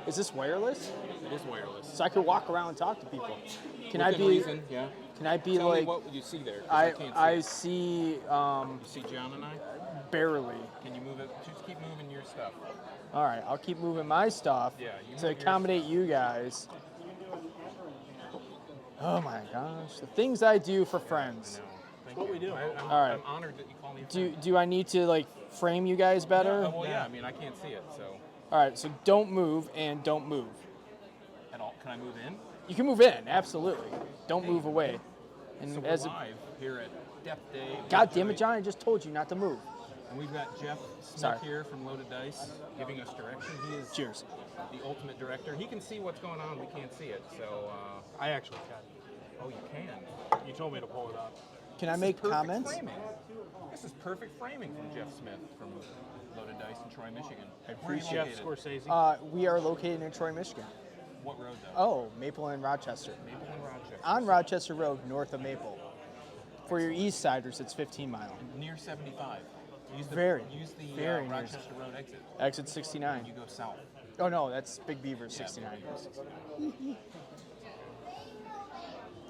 Is this wireless? It is wireless. So I could walk around and talk to people. Can Within I be? reason, yeah. Can I be Tell like? me what you see there. 'Cause I can't see. You see John and I? barely. Can you move it? Just keep moving your stuff. All right, I'll keep moving my stuff to accommodate you guys. Oh my gosh, the things I do for friends. That's what we do. All right. I'm honored that you call me a friend. Do I need to like frame you guys better? Well, yeah. I mean, I can't see it, so. All right, so don't move and don't move. At all? Can I move in? You can move in, absolutely. Don't move away. And So as we're live here at Depth Day. God damn it, John! I just told you not to move. And we've got Jef Smith here from Loaded Dice giving us direction. He is Cheers. The ultimate director. He can see what's going on. We can't see it, so. I actually can. Oh, you can. You told me to pull it up. Can I make comments? Framing. This is perfect framing from Jef Smith from Loaded Dice in Troy, Michigan. Where's Jef Scorsese? We are located in Troy, Michigan. What road, though? Oh, Maple and Rochester. Maple and Rochester. On Rochester Road, north of Maple. For your east siders, it's 15 mile. Near 75. Use the Very Rochester near. Road exit. Exit 69. You go south. Oh no, that's Big Beaver 69. Big Beaver 69.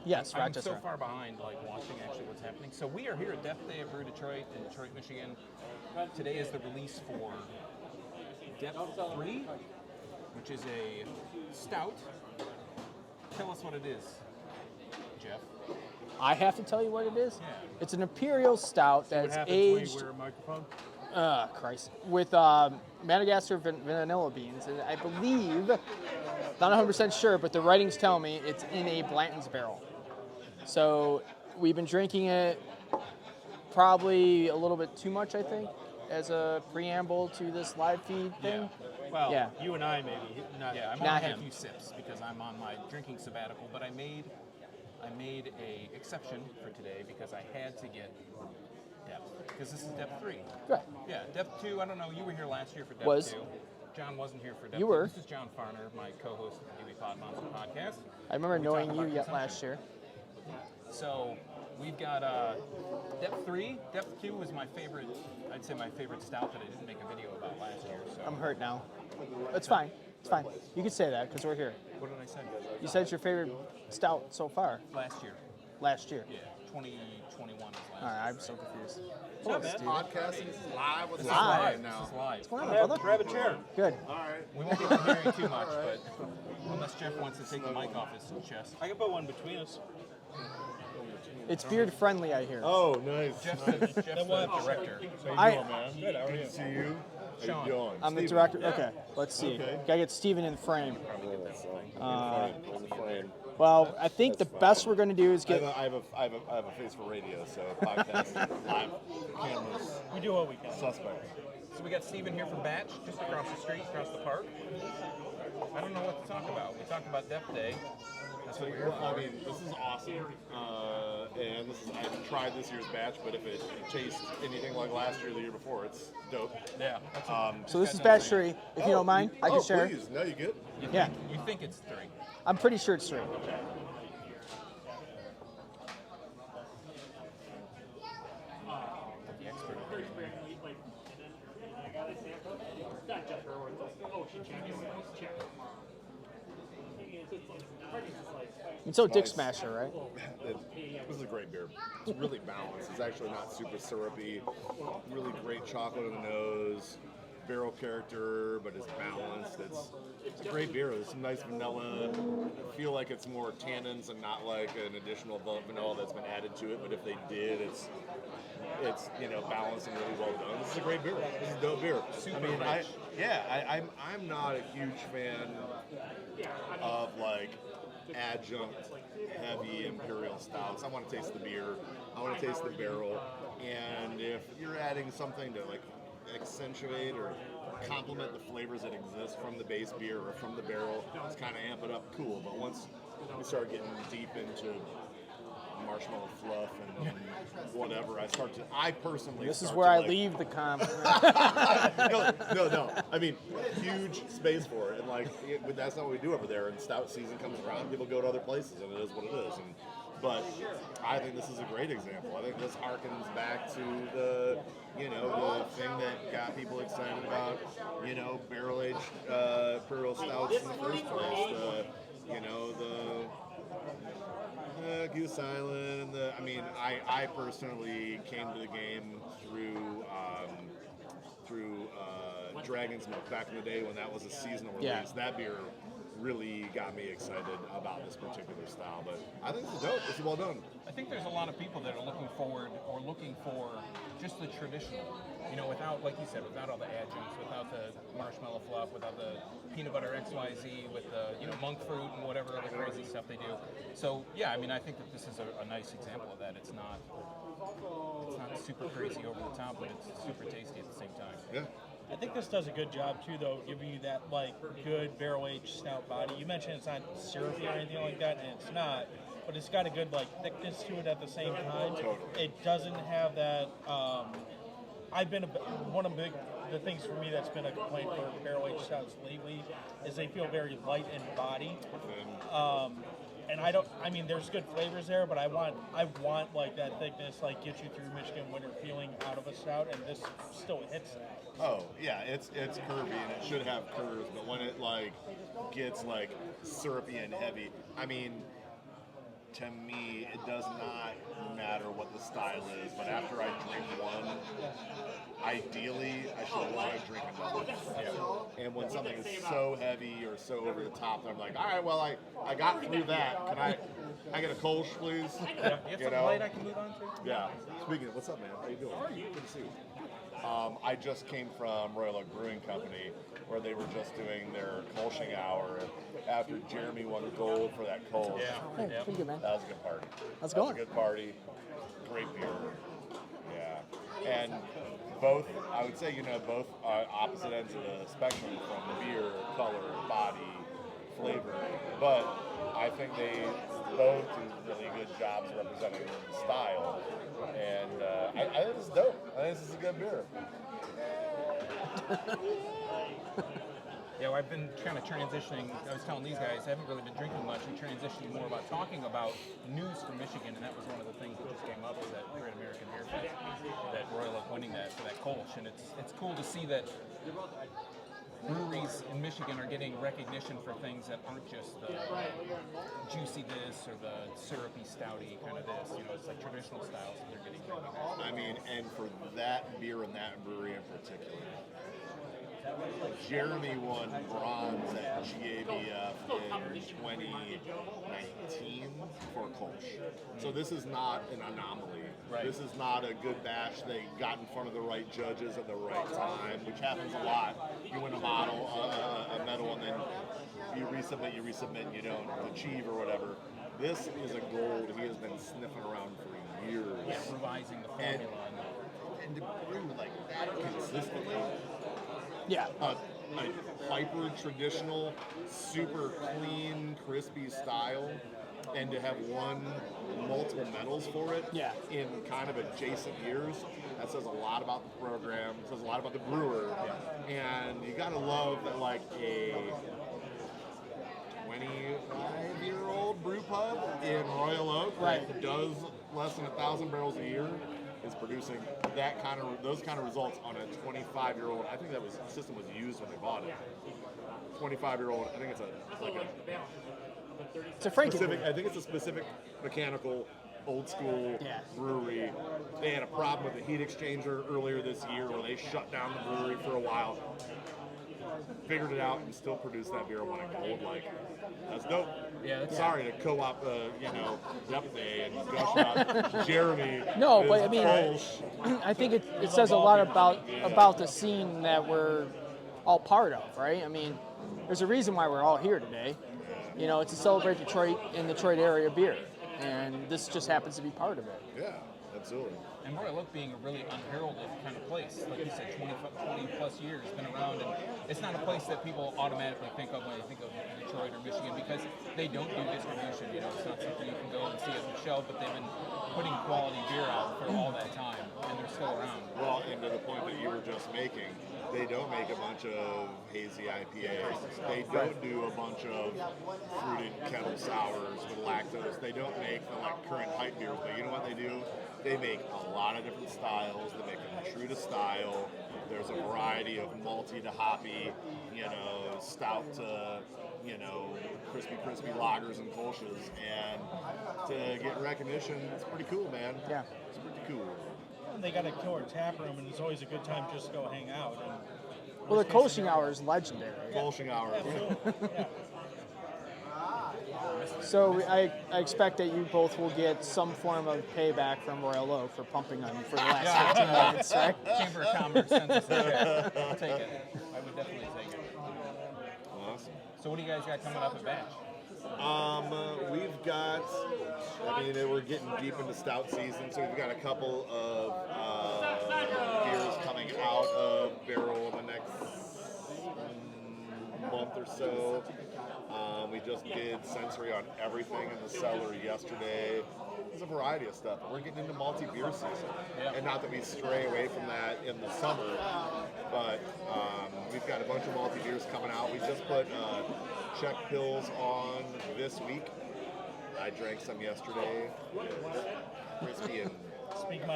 Yes, I'm Rochester. so far behind, like, watching actually what's happening. So we are here at Depth Day at Brew Detroit in Detroit, Michigan. Today is the release for Depth 3, which is a stout. Tell us what it is, Jef. I have to tell you what it is? Yeah. It's an imperial stout What that's happens when you aged, wear a microphone? Christ, with Madagascar vanilla beans. And I believe, not 100% sure, but the writings tell me it's in a Blanton's barrel. So we've been drinking it probably a little bit too much, I think, as a preamble to this live feed thing. Yeah. Well, Yeah. you and I maybe. Not, Yeah, I'm Not only had a him. few sips because I'm on my drinking sabbatical, but I made a exception for today because I had to get Depth, because this is Depth 3. Good. Yeah, Depth 2, I don't know, you were here last year for Depth Was. 2. John wasn't here for Depth You 2. were. This is John Fahrner, my co-host of the Dewey Pod Monster podcast. I remember We knowing talk you about yet consumption. last year. So we've got Depth 3. Depth 2 was my favorite, I'd say my favorite stout that I didn't make a video about last year. So. I'm hurt now. It's fine. It's fine. You can say that because we're here. What did I say? You said it's your favorite stout so far. Last year. Last year. Yeah, 2021 was last All year. right, I'm so confused. not bad. Podcasting is live. What's This is live live. now? This is live. What's going on, Grab, brother? grab a chair. Good. All right. We won't be able to hear you too much, but unless Jef wants to take the mic off his chest. I can put one between us. It's beard friendly, I hear. Oh, nice. Jef's the director. I- Good, how are you? Good to see you. Sean. How you doing? I'm the Steven. director. Okay, let's see. Okay. Gotta get Steven in the frame. In the frame. Well, I think That's the best fine. we're gonna do is I get. have a face for radio, so podcast, live cameras, We do what we can. suspect. So we got Stephen here from Batch, just across the street, across the park. I don't know what to talk about. We talked about Depth Day. That's what we're here I for. mean, this is awesome, and this is I haven't tried this year's batch, but if it tastes anything like last year or the year before, it's dope. Yeah. That's what, So this is batch 3. If you don't mind, I can share. Please. No, you good? Yeah, you think it's 3. I'm pretty sure it's 3. The expert. It's so Dick Smasher, right? This is a great beer. It's really balanced. It's actually not super syrupy. Really great chocolate in the nose. Barrel character, but it's balanced. It's a great beer. There's some nice vanilla. I feel like it's more tannins and not like an additional vanilla that's been added to it. But if they did, it's balanced and really well done. This is a great beer. This is a dope beer. Super I mean, rich. I'm not a huge fan of like adjunct heavy imperial stouts. I want to taste the beer. I want to taste the barrel. And if you're adding something to like accentuate or complement the flavors that exist from the base beer or from the barrel, just kind of amp it up, cool. But once we start getting deep into marshmallow fluff and whatever, I personally This is start where to, I like, leave the comp. no. I mean, huge space for it, and like that's not what we do over there. And stout season comes around, people go to other places, and it is what it is. But I think this is a great example. I think this harkens back to the thing that got people excited about, barrel-aged imperial stouts in the first place. The Goose Island and I personally came to the game through Dragon's Milk back in the day when that was a seasonal release. Yeah. That beer really got me excited about this particular style, but I think it's dope. It's well done. I think there's a lot of people that are looking forward or looking for just the traditional, without, like you said, without all the adjuncts, without the marshmallow fluff, without the peanut butter XYZ, with the, monk fruit and whatever other crazy stuff they do. So, yeah, I think that this is a nice example of that. It's not super crazy over the top, but it's super tasty at the same time. Yeah. I think this does a good job too, though, giving you that good barrel-aged stout body. You mentioned it's not syrupy or anything like that, and it's not, but it's got a good thickness to it at the same time. Totally. It doesn't have that. I've been one of the things for me that's been a complaint for barrel-aged stouts lately is they feel very light in body. And there's good flavors there, but I want that thickness, get you through Michigan winter feeling out of a stout, and this still hits that. Oh yeah, it's curvy and it should have curves, but when it gets syrupy and heavy, to me it does not matter what the style is. But after I drink one, ideally I should want to drink another. Yeah. And when something is so heavy or so over the top, I'm like, all right, well I got through that. Can I get a Kolsch, please? Yeah. You have something light I can move on to? Yeah. Speaking of, what's up, man? How you doing? Good to see you. I just came from Royal Oak Brewing Company, where they were just doing their Kolsching hour after Jeremy won gold for that Kolsch. Yeah. Hey, pretty good, man. That was a good party. How's it That was going? a good party. Great beer. Yeah. And both, I would say, both opposite ends of the spectrum from beer, color, body, flavor. But I think they both do really good jobs representing the style. And I think this is dope. I think this is a good beer. Yeah, well, I've been kind of transitioning. I was telling these guys, I haven't really been drinking much and transitioning more about talking about news from Michigan, and that was one of the things that just came up was that Great American Beer Fest, that Royal Oak winning that for that Kolsch, and it's cool to see that breweries in Michigan are getting recognition for things that aren't just the juicy this or the syrupy stouty kind of this. It's like traditional styles that they're getting recognition. And for that beer and that brewery in particular, Jeremy won bronze at GABF in 2019 for Kolsch. So this is not an anomaly. Right. This is not a good batch. They got in front of the right judges at the right time, which happens a lot. You win a medal, and then you resubmit, and you don't achieve or whatever. This is a gold he has been sniffing around for years. Yeah, revising the formula. And to brew like that consistently. Yeah. A hyper traditional, super clean, crispy style, and to have won multiple medals for it in kind of adjacent years, that says a lot about the program, says a lot about the brewer, and you gotta love that a 25-year-old brew pub in Royal Oak that does less than 1,000 barrels a year is producing those kind of results on a 25-year-old. I think that system was used when they bought it. 25-year-old. I think It's a Franken specific. I think it's a specific mechanical, old school brewery. They had a problem with the heat exchanger earlier this year, where they shut down the brewery for a while. Figured it out and still produced that beer when it gold. That's dope. Yeah, that's Sorry to co-op, Depth Day and gush about Jeremy. No, but Kolsch. I think it says a lot about the scene that we're all part of, right? There's a reason why we're all here today. It's to celebrate Detroit and Detroit area beer, and this just happens to be part of it. Yeah, absolutely. And Royal Oak being a really unheralded kind of place, like you said, 20 plus years, been around, and it's not a place that people automatically think of when they think of Detroit or Michigan, because they don't do distribution. It's not something you can go and see at the shelf, but they've been putting quality beer out for all that time, and they're still around. Well, and to the point that you were just making, They don't make a bunch of hazy IPAs. They don't do a bunch of fruited kettle sours with lactose. They don't make the current hype beers, but you know what they do? They make a lot of different styles. They make them true to style. There's a variety of malty to hoppy, stout to, crispy lagers and kolsches. And to get recognition, it's pretty cool, man. Yeah. It's pretty cool. And they got a killer tap room, and it's always a good time just to go hang out. And Well, the Kolsching Hour is legendary. Kolsching Hour. yeah. So I expect that you both will get some form of payback from Royal Oak for pumping them for the last 15 minutes, right? Chamber of Commerce sends us a check. I'll take it. I would definitely take it. Awesome. So what do you guys got coming up at Batch? We've got, we're getting deep into stout season, so we've got a couple of beers coming out of barrel in the next month or so. We just did sensory on everything in the cellar yesterday. There's a variety of stuff. We're getting into malty beer season. And not that we stray away from that in the summer, but we've got a bunch of malty beers coming out. We just put Czech Pills on this week. I drank some yesterday. Crispy and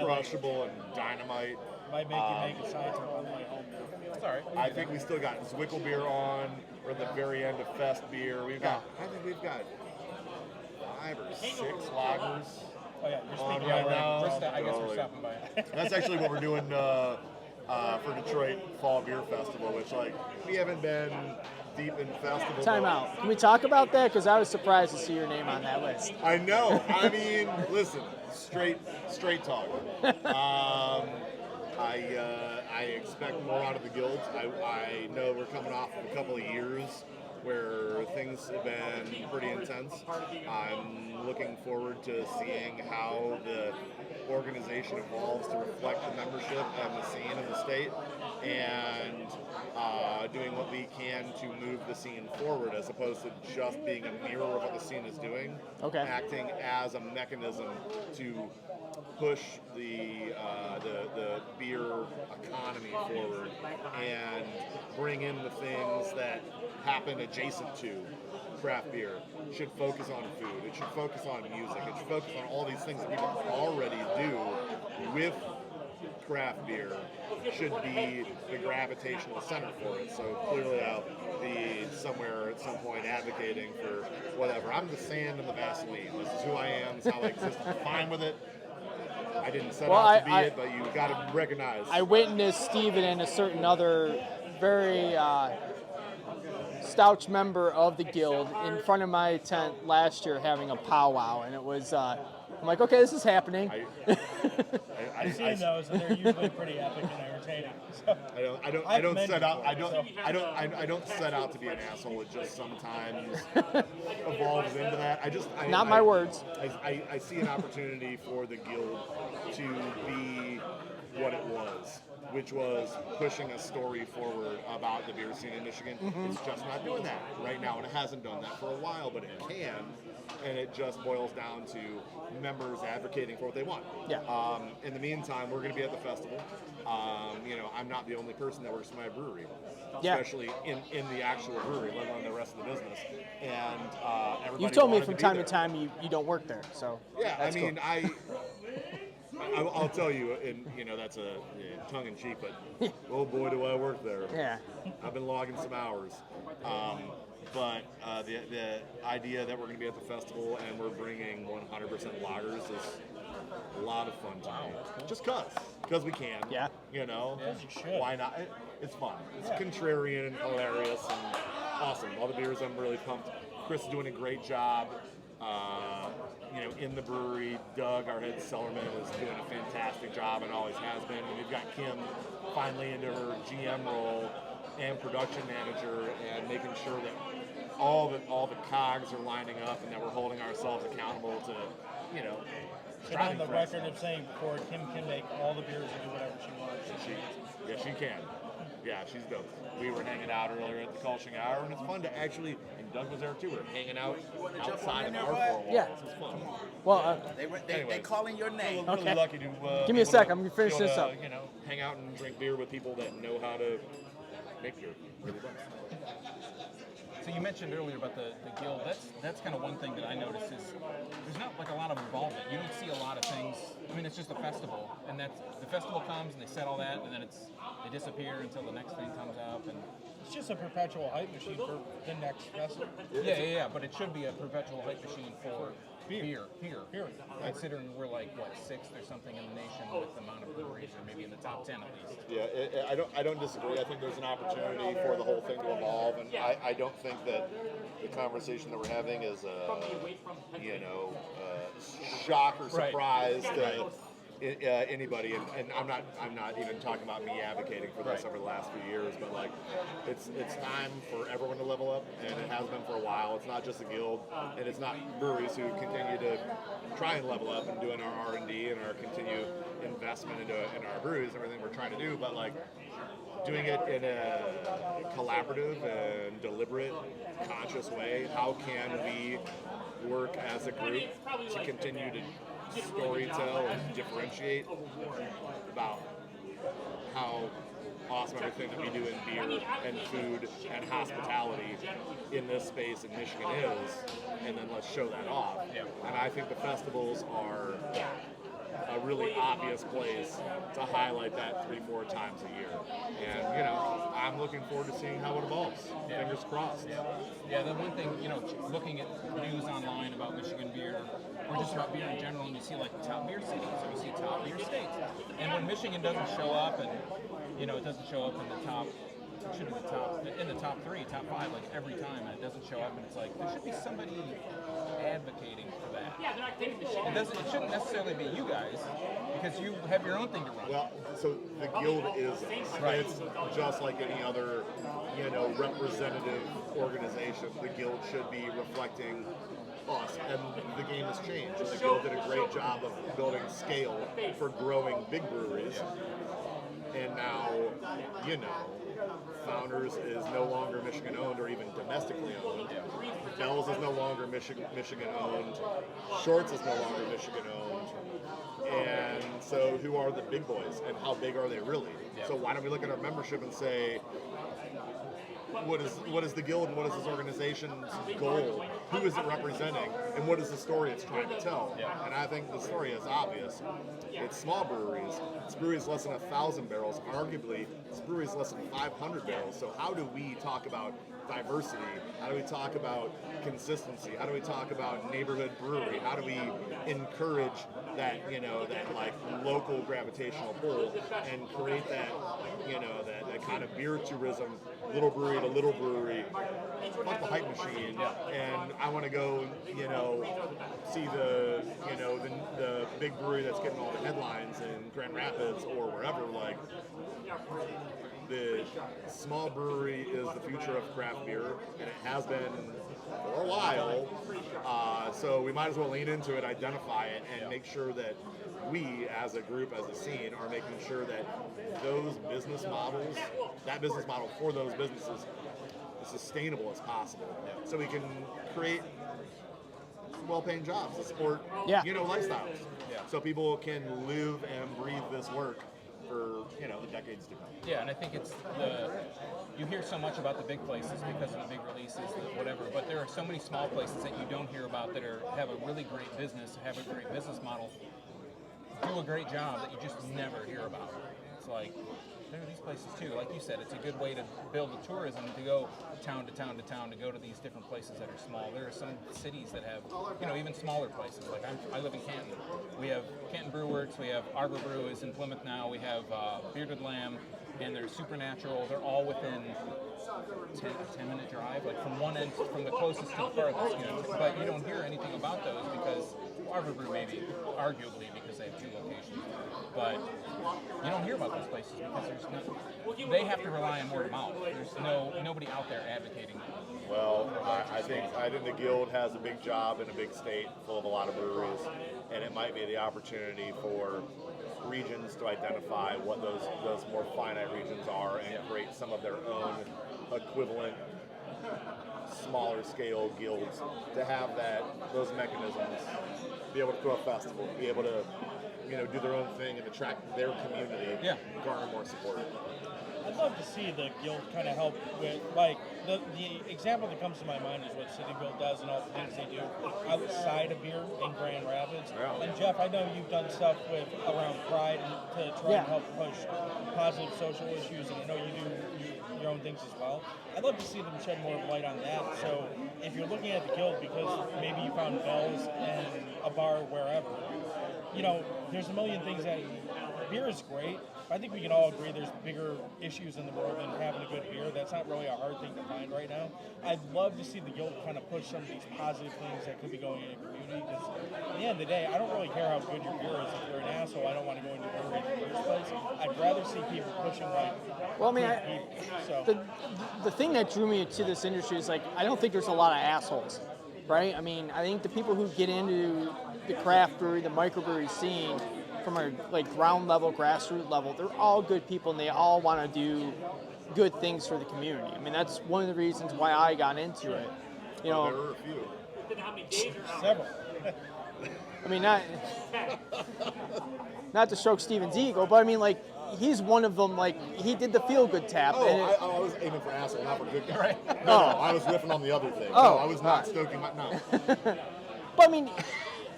crushable and dynamite. Might make you make a side trip on the way home. It's all right. I think we still got Zwickel beer on. We're at the very end of Fest beer. I think we've got 5 or 6 lagers Oh yeah, you're on speaking right right now. I guess we're Totally. stopping by. That's actually what we're doing for Detroit Fall Beer Festival, which we haven't been deep in festival. Time out. Can we talk about that? Because I was surprised to see your name on that list. I know. Listen, straight talk. I expect more out of the guilds. I know we're coming off of a couple of years where things have been pretty intense. I'm looking forward to seeing how the organization evolves to reflect the membership and the scene in the state, and doing what we can to move the scene forward as opposed to just being a mirror of what the scene is doing. Okay. Acting as a mechanism to push the beer economy forward and bring in the things that happen adjacent to craft beer. It should focus on food. It should focus on music. It should focus on all these things that people already do with craft beer. Should be the gravitational center for it. So clearly I'll be somewhere at some point advocating for whatever. I'm the sand and the Vaseline. This is who I am. It's how I exist. I'm fine with it. I didn't set out to be it, but you got to recognize. I witnessed Stephen and a certain other very stouch member of the guild in front of my tent last year having a powwow, and it was. I'm like, okay, this is happening. I've seen those, and they're usually pretty epic and entertaining. So, I don't set out to be an asshole. It just sometimes evolves into that. Not my words. I see an opportunity for the guild to be what it was, which was pushing a story forward about the beer scene in Michigan. It's just not doing that right now, and it hasn't done that for a while, but it can. And it just boils down to members advocating for what they want. Yeah. In the meantime, we're going to be at the festival. I'm not the only person that works in my brewery, especially in the actual brewery, let alone the rest of the business. And everybody. You've told me wanted from to be time there. to time you don't work there, so Yeah, that's cool. I'll tell you, and that's a tongue in cheek, but oh boy, do I work there. Yeah. I've been logging some hours. But the idea that we're going to be at the festival and we're bringing 100% lagers is a lot of fun to me. Just because we can. Yeah. As you should. Why not? It's fun. It's contrarian and hilarious and awesome. All the beers, I'm really pumped. Chris is doing a great job. In the brewery, Doug, our head cellarman, is doing a fantastic job and always has been. And we've got Kim finally into her GM role and production manager, and making sure that all the cogs are lining up and that we're holding ourselves accountable to, Been on striving the for record excellence. of saying before, Kim can make all the beers and do whatever she wants. She can. Yeah, she's dope. We were hanging out earlier at the Culching Hour, and it's fun to actually, and Doug was there too, we were hanging out outside of our four walls. Yeah. This was fun. Well, They calling your name. Really Okay. lucky to Give me a be sec, able I'm gonna finish be able this to, up. You know, hang out and drink beer with people that know how to make beer. Really fun. So you mentioned earlier about the guild. That's kind of one thing that I noticed is there's not like a lot of involvement. You don't see a lot of things. I mean, it's just a festival, and that's the festival comes and they set all that, and then they disappear until the next thing comes up. And It's just a perpetual hype machine for the next festival. yeah. But it should be a perpetual hype machine for beer here. Period. Considering we're like what 6th or something in the nation with the amount of breweries, or maybe in the top 10 at least. Yeah, I don't disagree. I think there's an opportunity for the whole thing to evolve, and I don't think that the conversation that we're having is shock or surprise to anybody. And I'm not even talking about me advocating for this over the last few years, but like it's time for everyone to level up, and it has been for a while. It's not just the guild, and it's not breweries who continue to try and level up and doing our R&D and our continued investment in our breweries and everything we're trying to do, but like doing it in a collaborative and deliberate, conscious way. How can we work as a group to continue to storytell and differentiate about how awesome everything that we do in beer and food and hospitality in this space in Michigan is, and then let's show that off. And I think the festivals are a really obvious place to highlight that 3-4 times a year. And, I'm looking forward to seeing how it evolves. Fingers crossed. Yeah, the one thing, looking at news online about Michigan beer, or just about beer in general, and you see like top beer cities, or you see top beer states. And when Michigan doesn't show up, and it doesn't show up in the top, it should be in the top 3, top 5, like every time, and it doesn't show up, and it's like there should be somebody advocating for that. It shouldn't necessarily be you guys, because you have your own thing to run. Well, so the guild is Right. It's just like any other, representative organization. The guild should be reflecting us, and the game has changed. And the guild did a great job of building scale for growing big breweries. And now, Founders is no longer Michigan owned or even domestically owned. Bell's is no longer Michigan owned. Shorts is no longer Michigan owned. And so who are the big boys, and how big are they really? So why don't we look at our membership and say, what is the guild, and what is this organization's goal? Who is it representing, and what is the story it's trying to tell? And I think the story is obvious. It's small breweries. It's breweries less than 1,000 barrels. Arguably, it's breweries less than 500 barrels. So how do we talk about diversity? How do we talk about consistency? How do we talk about neighborhood brewery? How do we encourage that, that like local gravitational pull and create that, that kind of beer tourism, little brewery to little brewery, like the hype machine. And I want to go, see the big brewery that's getting all the headlines in Grand Rapids or wherever. Like, the small brewery is the future of craft beer, and it has been for a while. So we might as well lean into it, identify it, and make sure that we, as a group, as a scene, are making sure that those business models, that business model for those businesses, is sustainable as possible. So we can create well-paying jobs to support, lifestyles. So people can live and breathe this work for, the decades to come. Yeah, and I think it's you hear so much about the big places because of the big releases, whatever, but there are so many small places that you don't hear about that have a really great business, have a great business model, do a great job that you just never hear about. It's like, there are these places too. Like you said, it's a good way to build a tourism, to go town to town to town, to go to these different places that are small. There are some cities that have, even smaller places. Like I live in Canton. We have Canton Brew Works. We have Arbor Brew is in Plymouth now. We have Bearded Lamb, and there's Supernatural. They're all within 10-minute drive, like from one end, from the closest to the farthest. But you don't hear anything about those because Arbor Brew maybe, arguably because they have 2 locations. But you don't hear about those places because they have to rely on word of mouth. There's nobody out there advocating that. Well, I think the guild has a big job in a big state full of a lot of breweries, and it might be the opportunity for regions to identify what those more finite regions are and create some of their own equivalent smaller scale guilds to have those mechanisms, be able to throw a festival, be able to do their own thing and attract their community, garner more support. I'd love to see the guild kind of help with, like, the example that comes to my mind is what City Guild does and all the things they do outside of beer in Grand Rapids. Yeah. And Jeff, I know you've done stuff around Pride to try and help push positive social issues, and I know you do your own things as well. I'd love to see them shed more light on that. So if you're looking at the guild because maybe you found bells in a bar wherever, there's a million things that beer is great. I think we can all agree there's bigger issues in the world than having a good beer. That's not really a hard thing to find right now. I'd love to see the guild kind of push some of these positive things that could be going in a community, because at the end of the day, I don't really care how good your beer is. If you're an asshole, I don't want to go into a brewery in the first place. I'd rather see people pushing the thing that drew me to this industry is, like, I don't think there's a lot of assholes, right? I mean, I think the people who get into the craft brewery, the microbrewery scene, from a ground level, grassroots level, they're all good people and they all want to do good things for the community. I mean, that's one of the reasons why I got into it. There were a few. Several. I mean, not to stroke Steven's ego, but I mean, like, he's one of them. Like, he did the feel good tap. Oh, and I was aiming for asshole, not for good guy. No, I was riffing on the other thing. No, I was not stoking my. No. But I mean.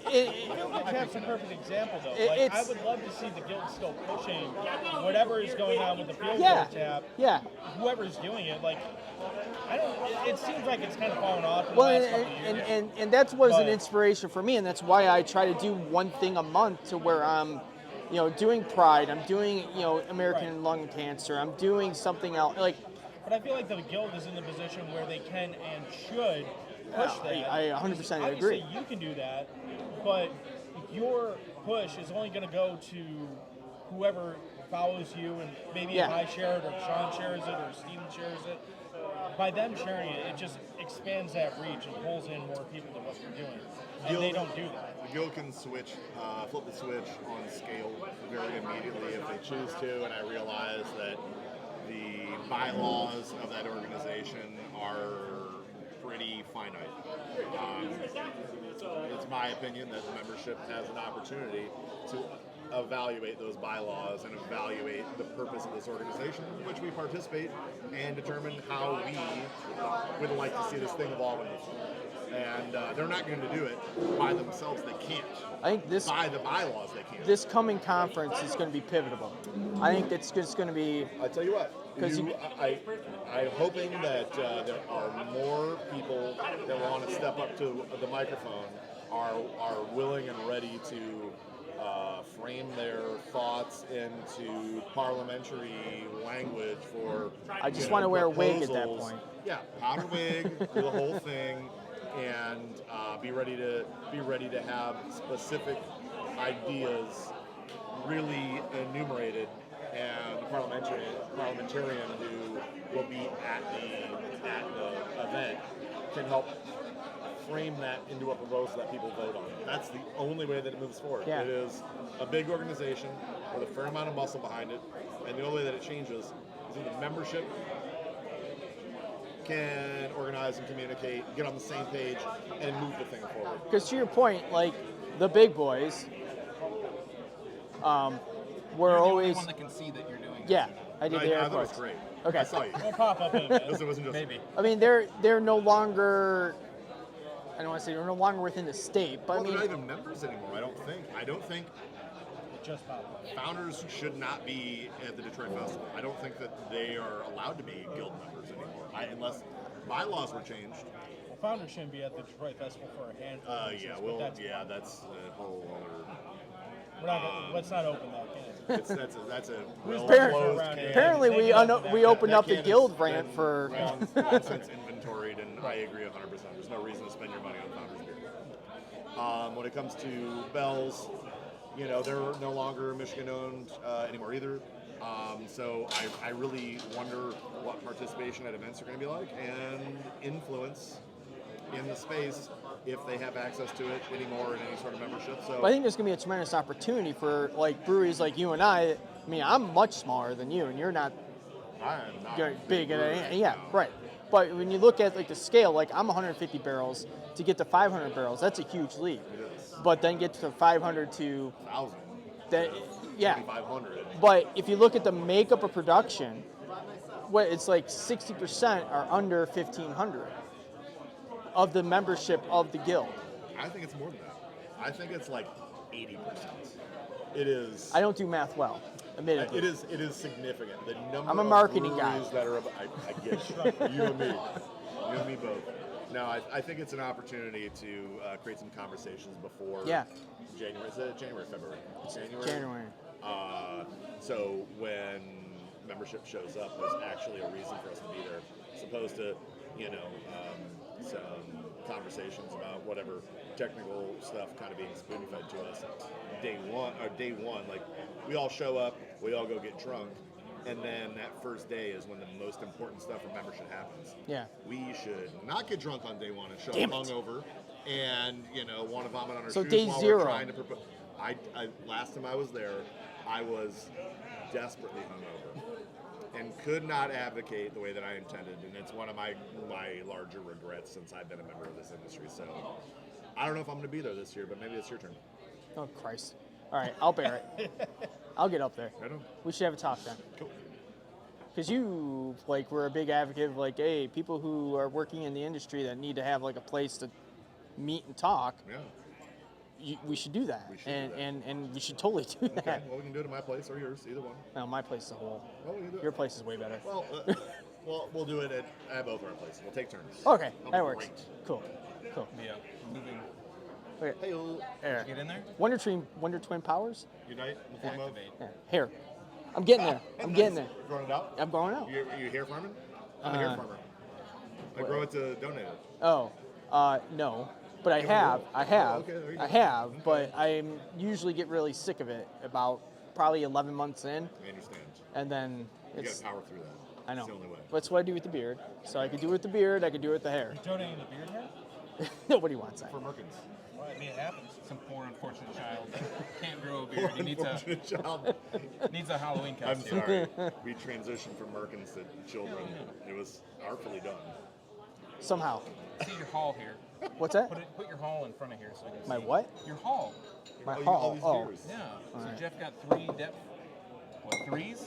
That's a perfect example, though. I would love to see the guild still pushing whatever is going on with the field tap. Yeah. Whoever's doing it, it seems like it's kind of fallen off. In Well, the last couple of years. and that was an inspiration for me, and that's why I try to do one thing a month, to where I'm, doing Pride, I'm doing, American Lung Cancer, I'm doing something else, like. But I feel like the guild is in a position where they can and should push that. I 100% agree. Obviously, you can do that, but your push is only going to go to whoever follows you, and maybe if I share it, or Sean shares it, or Steven shares it. By them sharing it, it just expands that reach and pulls in more people to what you're doing. And they don't do that. The guild can flip the switch on scale very immediately if they choose to, and I realize that the bylaws of that organization are pretty finite. It's my opinion that the membership has an opportunity to evaluate those bylaws and evaluate the purpose of this organization in which we participate and determine how we would like to see this thing evolve in the future. And they're not going to do it by themselves. They can't. I think by the bylaws, they can't. This coming conference is going to be pivotal. I think it's just going to be. I tell you what. I'm hoping that there are more people that want to step up to the microphone, are willing and ready to frame their thoughts into parliamentary language for. I just want to wear a wig at that point. Yeah, powder wig, do the whole thing, and be ready to have specific ideas really enumerated, and the parliamentarian who will be at the event can help frame that into a proposal that people vote on. That's the only way that it moves forward. Yeah. It is a big organization with a fair amount of muscle behind it, and the only way that it changes is either membership can organize and communicate, get on the same page, and move the thing forward. Because to your point, like, the big boys, we're always. The one that can see that you're doing. Yeah, I did the air I thought it quotes. was great. Okay. I saw you. We'll pop up in a bit. It wasn't just Maybe. I mean, they're no longer. I don't want to say they're no longer within the state, but I mean, they're not even members anymore. I don't think. Just pop up. Founders should not be at the Detroit Festival. I don't think that they are allowed to be guild members anymore, unless bylaws were changed. Well, founders shouldn't be at the Detroit Festival for a handful of reasons, that's a whole other. Let's not open that can. That's a Apparently- closed can. apparently we opened That up the can guild has rant been for. long since inventoried, and I agree 100%. There's no reason to spend your money on Founders beer. When it comes to Bell's, they're no longer Michigan owned anymore either. So I really wonder what participation at events are going to be like, and influence in the space if they have access to it anymore in any sort of membership. So But I think there's going to be a tremendous opportunity for like breweries like you and I. I mean, I'm much smaller than you, and you're not I am not you're big at brewery, it. Yeah, no. right. But when you look at like the scale, like I'm 150 barrels to get to 500 barrels. That's a huge leap. It is But then get to 500 to 1,000. that, yeah. 2,500. But if you look at the makeup of production, what it's like 60% are under 1,500 of the membership of the guild. I think it's more than that. I think it's like 80%. It is. I don't do math well, admittedly. It is significant. The number I'm a of marketing guy. breweries that are. I get you and me both. No, I think it's an opportunity to create some conversations before January. Is it January, February? January. So when membership shows up, there's actually a reason for us to be there, as opposed to, some conversations about whatever technical stuff kind of being spoon-fed to us day one. Like, we all show up, we all go get drunk, and then that first day is when the most important stuff for membership happens. Yeah. We should not get drunk on day one and show up Damn it. hungover and, want to vomit on our So shoes day while zero. we're trying to propose. Last time I was there, I was desperately hungover and could not advocate the way that I intended, and it's one of my larger regrets since I've been a member of this industry. So I don't know if I'm going to be there this year, but maybe it's your turn. Oh, Christ. All right, I'll bear it. I'll get up there. Right on. We should have a talk then. Cool. Because you, like, were a big advocate of, like, hey, people who are working in the industry that need to have, like, a place to meet and talk, Yeah. we should do that. We should do that. And we should totally do that. Okay. Well, we can do it at my place or yours, either one. No, my place is a whole. Well, we can do it. Your place is way better. Well, we'll do it at both of our places. We'll take turns. Okay, That'll that be works. great. Cool. Yeah. Moving. Okay. Hey, There. Get in there. Wonder Twin Powers? unite in the form of. Activate. Yeah. Here. I'm getting there. I'm getting there. You growing it out? I'm growing out. You hair farming? I'm a hair farmer. I grow it to donate it. Oh, no. But I You don't have. do it? I have. Oh, okay, there you I go. have. Okay. But I usually get really sick of it about probably 11 months in, I understand. and then You it's. gotta power through that. I know. It's the only way. That's what I do with the beard. So I could do it with the beard. I could do it with the hair. Donating the beard hair? Nobody wants that. For Merkins. Well, I mean, it happens. Some poor unfortunate child can't grow a beard. He needs Unfortunate child. needs a Halloween I'm costume. sorry. We transitioned from Merkins to children. It was artfully done. Somehow. See your haul here. What's that? Put your haul in front of here so I can My see. what? Your haul. My you- hall. these Oh. beers. Yeah. So Alright. Jeff got 3 depth. What, threes?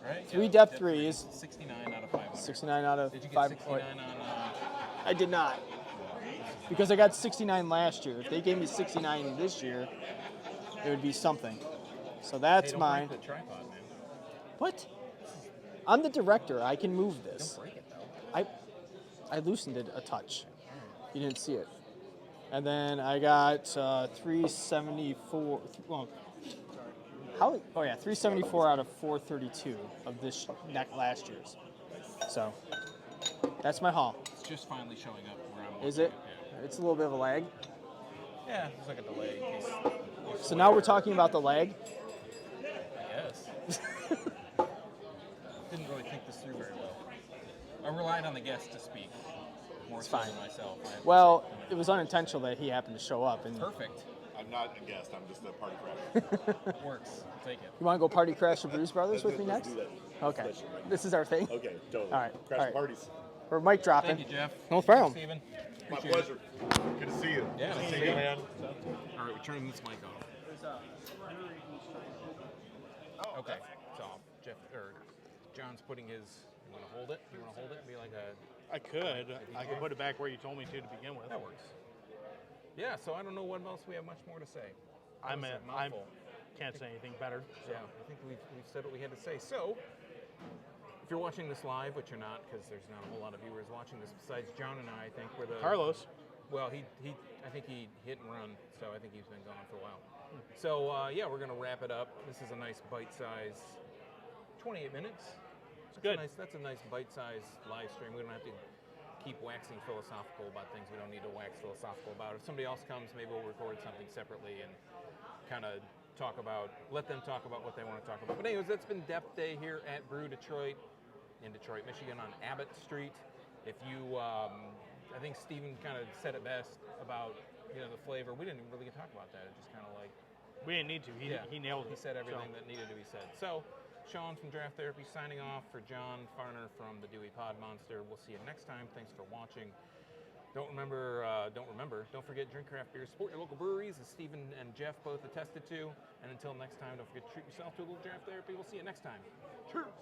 Right? Three Yeah, depth threes. 69 out of 500. 69 out of Did you get 5. 69 on? I did not. Because I got 69 last year. If they gave me 69 this year, it would be something. So that's Hey, don't mine. break the tripod, man. What? I'm the director. I can move this. Don't break it though. I loosened it a touch. You didn't see it. And then I got 374. Well, how? Oh yeah, 374 out of 432 of this last year's. So that's my haul. It's just finally showing up where I'm. Is looking it? at It's a little bit of a lag. Yeah, it's like a delay. In case So now we're talking about the lag. I guess. Didn't really think this through very well. I relied on the guest to speak more so fine. than myself. I have to Well, say. it was unintentional that he happened to show up. And you Perfect. I'm not a guest. I'm just a party crasher. Works. I'll take it. want to go party crash the Bruce Brothers with me Let's next? do that. Okay. Especially right This is our thing. Okay, totally. All right, Crash all right. parties. We're mic dropping. Thank you, Jeff. No problem. Thanks, Stephen. My Appreciate pleasure. Good to see you. Yeah, Good to see see you. you, man. All right, we're turning this mic off. Okay, it's off. John's putting his. You want to hold it? You want to hold it? Be like a. I could. I could put it back where you told me to begin with. That works. Yeah. So I don't know what else we have much more to say. I That was a mouthful. can't say anything better. So. Yeah, I think we've said what we had to say. So, if you're watching this live, which you're not, because there's not a whole lot of viewers watching this besides John and I think we're the Carlos. Well, I think he hit and run, so I think he's been gone for a while. So yeah, we're gonna wrap it up. This is a nice bite-size, 28 minutes. Good. That's a nice bite-size live stream. We don't have to keep waxing philosophical about things we don't need to wax philosophical about. If somebody else comes, maybe we'll record something separately and kind of let them talk about what they want to talk about. But anyways, that's been Depth Day here at Brew Detroit in Detroit, Michigan on Abbott Street. If you I think Stephen kind of said it best about the flavor. We didn't even really get to talk about that. It just kind of like We didn't need to. He nailed it. he said everything So, that needed to be said. So, Sean from Draft Therapy signing off for John Fahrner from the Dewey Pod Monster. We'll see you next time. Thanks for watching. Don't forget, drink craft beer, support your local breweries, as Stephen and Jef both attested to. And until next time, don't forget to treat yourself to a little draft therapy. We'll see you next time. Cheers.